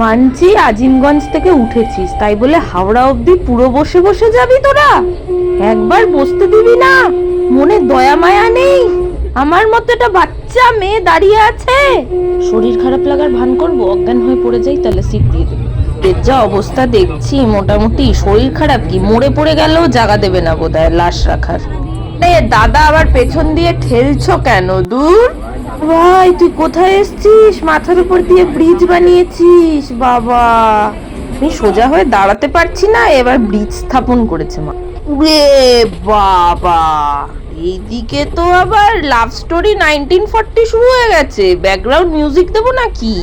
মানছি আজিমগঞ্জ থেকে উঠেছিস, তাই বলে হাওড়া অবধি পুরো বসে বসে যাবি তোরা? একবার বসতে দিবি না? মনে দয়া মায়া নেই? আমার মতো একটা বাচ্চা মেয়ে দাঁড়িয়ে আছে, শরীর খারাপ লাগার ভান করবো, অজ্ঞান হয়ে পড়ে যাই তাহলে সিট দিয়ে দেবে। এর যা অবস্থা দেখছি, মোটামুটি শরীর খারাপ কি মরে পড়ে গেলেও জায়গা দেবে না বোধহয় লাশ রাখার। দাদা আবার পেছন দিয়ে ঠেলছো কেন? দূর ভাই, তুই কোথায় এসছিস? মাথার উপর দিয়ে ব্রিজ বানিয়েছিস বাবা। আমি সোজা হয়ে দাঁড়াতে পারছি না, এবার ব্রিজ স্থাপন করেছে মা। রে বাবা, এইদিকে তো আবার লাভ স্টোরি 1940 শুরু হয়ে গেছে। ব্যাকগ্রাউন্ড মিউজিক দেবো নাকি?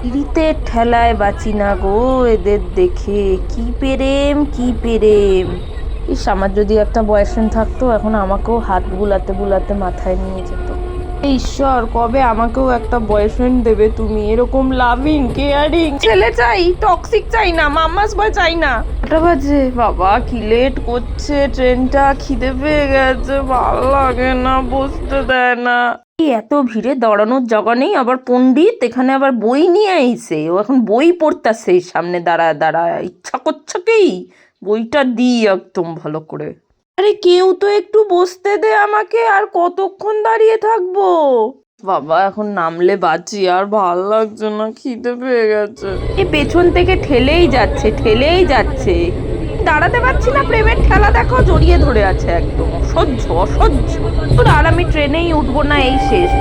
ইরিতে ঠেলায় বাঁচি না গো এদের দেখে। কি প্রেম, কি প্রেম। ইস, আমার যদি একটা বয়ফ্রেন্ড থাকতো, এখন আমাকেও হাত বুলাতে বুলাতে মাথায় নিয়ে যেত। ঈশ্বর, কবে আমাকেও একটা বয়ফ্রেন্ড দেবে তুমি? এরকম লাভিং কেয়ারিং ছেলে চাই, টক্সিক চাই না, মাম্মাস বয় চাই না। কটা বাজে বাবা? কি লেট করছে ট্রেনটা, খিদে পেয়ে গেছে, ভালো লাগে না, বসতে দেয় না। এত ভিড়ে দাঁড়ানোর জায়গা নেই, আবার পণ্ডিত এখানে আবার বই নিয়ে আইছে, ও এখন বই পড়তাছে সামনে দাঁড়ায় দাঁড়ায়। ইচ্ছা করছে কি বইটা দিই একদম ভালো করে। আরে কেউ তো একটু বসতে দে আমাকে, আর কতক্ষণ দাঁড়িয়ে থাকবো বাবা? এখন নামলে বাঁচি, আর ভাল লাগছে না, খিদে পেয়ে গেছে। এই পেছন থেকে ঠেলেই যাচ্ছে, ঠেলেই যাচ্ছে, দাঁড়াতে পারছি না। প্রেমের ঠেলা দেখো, জড়িয়ে ধরে আছে একদম, অসহ্য অসহ্য। আর আমি ট্রেনেই উঠবো না, এই শেষ।